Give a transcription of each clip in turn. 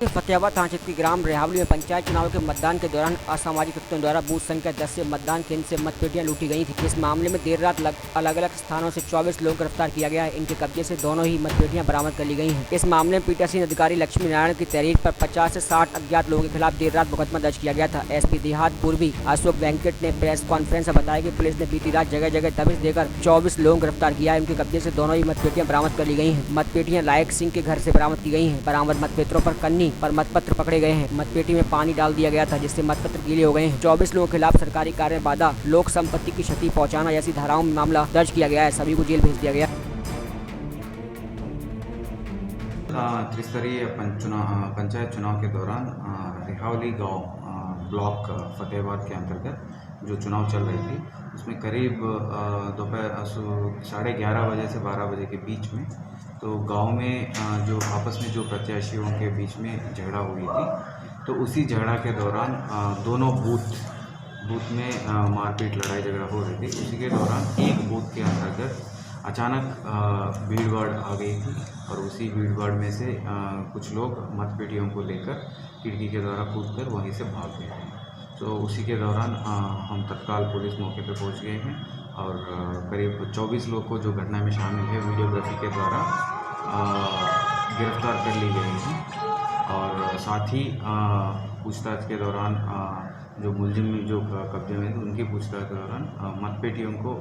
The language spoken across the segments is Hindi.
फतेहाबाद थाना क्षेत्र के ग्राम रेहावली में पंचायत चुनाव के मतदान के दौरान असामाजिक तत्वों द्वारा बूथ संख्या 10 से मतदान केंद्र से मतपेटियां लूटी गई थी। इस मामले में देर रात अलग अलग स्थानों से 24 लोग गिरफ्तार किया गया है। इनके कब्जे से दोनों ही मतपेटियां बरामद कर ली गई हैं। इस मामले में पीठासीन अधिकारी लक्ष्मी नारायण की तहरीर पर 50 से 60 अज्ञात लोगों के खिलाफ देर रात मुकदमा दर्ज किया गया था। एसपी देहात पूर्वी अशोक वेंकट ने प्रेस कॉन्फ्रेंस में बताया कि पुलिस ने बीती रात जगह जगह दबिश देकर 24 लोग गिरफ्तार किया है। उनके कब्जे से दोनों ही मतपेटियां बरामद कर ली गई हैं। मतपेटियां लायक सिंह के घर से बरामद की गई हैं। बरामद मतपत्रों पर कन्नी पर मतपत्र पकड़े गए हैं। मतपेटी में पानी डाल दिया गया था जिससे मतपत्र गीले हो गए हैं। 24 लोगों के खिलाफ सरकारी कार्य में बाधा, लोक संपत्ति की क्षति पहुंचाना जैसी धाराओं में मामला दर्ज किया गया है। सभी को जेल भेज दिया गया। त्रिस्तरीय पंचायत चुनाव के दौरान रेहावली गांव ब्लॉक फतेहाबाद के अंतर्गत जो चुनाव चल रही थी उसमें करीब दोपहर 11:30 बजे से 12 बजे के बीच में तो गांव में जो आपस में जो प्रत्याशियों के बीच में झगड़ा हुई थी, तो उसी झगड़ा के दौरान दोनों बूथ में मारपीट लड़ाई झगड़ा हो रही थी। उसी के दौरान एक बूथ के अंतर्गत अचानक भीड़-भाड़ आ गई थी और उसी भीड़-भाड़ में से कुछ लोग मतपेटियों को लेकर खिड़की के द्वारा कूदकर वहीं से भाग गए। तो उसी के दौरान हम तत्काल पुलिस मौके पर पहुंच गए हैं और करीब 24 लोग को जो घटना में शामिल है वीडियोग्राफी के द्वारा गिरफ्तार कर ली गई हैं और साथ ही पूछताछ के दौरान जो मुलजिम जो कब्जे में थे उनकी पूछताछ के दौरान मतपेटियों को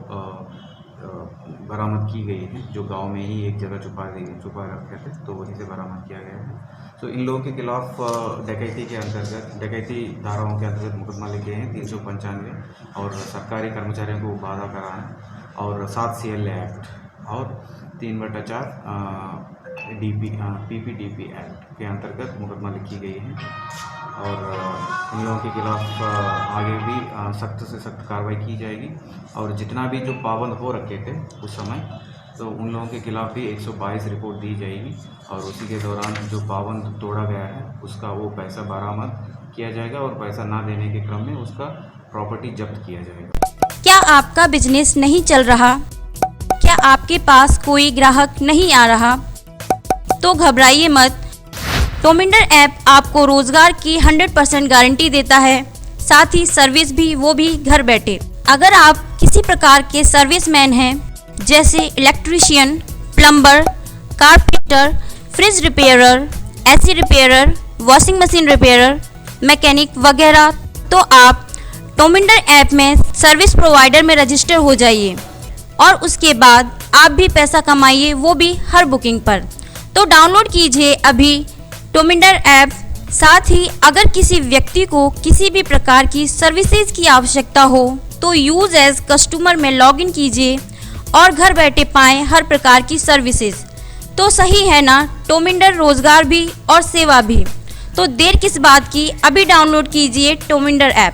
बरामद की गई है, जो गांव में ही एक जगह छुपा रखे थे, तो वहीं से बरामद किया गया है। तो इन लोगों के खिलाफ डकैती धाराओं के अंतर्गत मुकदमा लिखे हैं 395 और सरकारी कर्मचारियों को बाधा कराना और 7 CL एक्ट और 3/4 PPDP एक्ट के अंतर्गत मुकदमा लिखी गई है और इन लोगों के खिलाफ आगे भी सख्त से सख्त कार्रवाई की जाएगी और जितना भी जो पाबंद हो रखे थे उस समय तो उन लोगों के खिलाफ भी 122 रिपोर्ट दी जाएगी और उसी के दौरान जो पाबंद तोड़ा गया है उसका वो पैसा बरामद किया जाएगा और पैसा ना देने के क्रम में उसका प्रॉपर्टी जब्त किया जाएगा। क्या आपका बिजनेस नहीं चल रहा? क्या आपके पास कोई ग्राहक नहीं आ रहा? तो घबराइए मत। टोमिंडर ऐप आपको रोजगार की 100% गारंटी देता है, साथ ही सर्विस भी, वो भी घर बैठे। अगर आप किसी प्रकार के सर्विसमैन हैं, जैसे electrician, plumber, carpenter, fridge repairer, AC repairer, washing machine repairer, mechanic वगैरह, तो आप टोमिंडर ऐप में सर्विस प्रोवाइडर में रजिस्टर हो जाइए और उसके बाद आप भी पैसा कमाइए, वो भी हर बुकिंग पर। तो डाउनलोड कीजिए अभी टोमिंडर ऐप। साथ ही अगर किसी व्यक्ति को किसी भी प्रकार की सर्विसेज की आवश्यकता हो तो यूज एज कस्टमर में लॉगिन कीजिए और घर बैठे पाएं हर प्रकार की सर्विसेज। तो सही है ना? टोमिंडर रोजगार भी और सेवा भी। तो देर किस बात की, अभी डाउनलोड कीजिए टोमिंडर ऐप।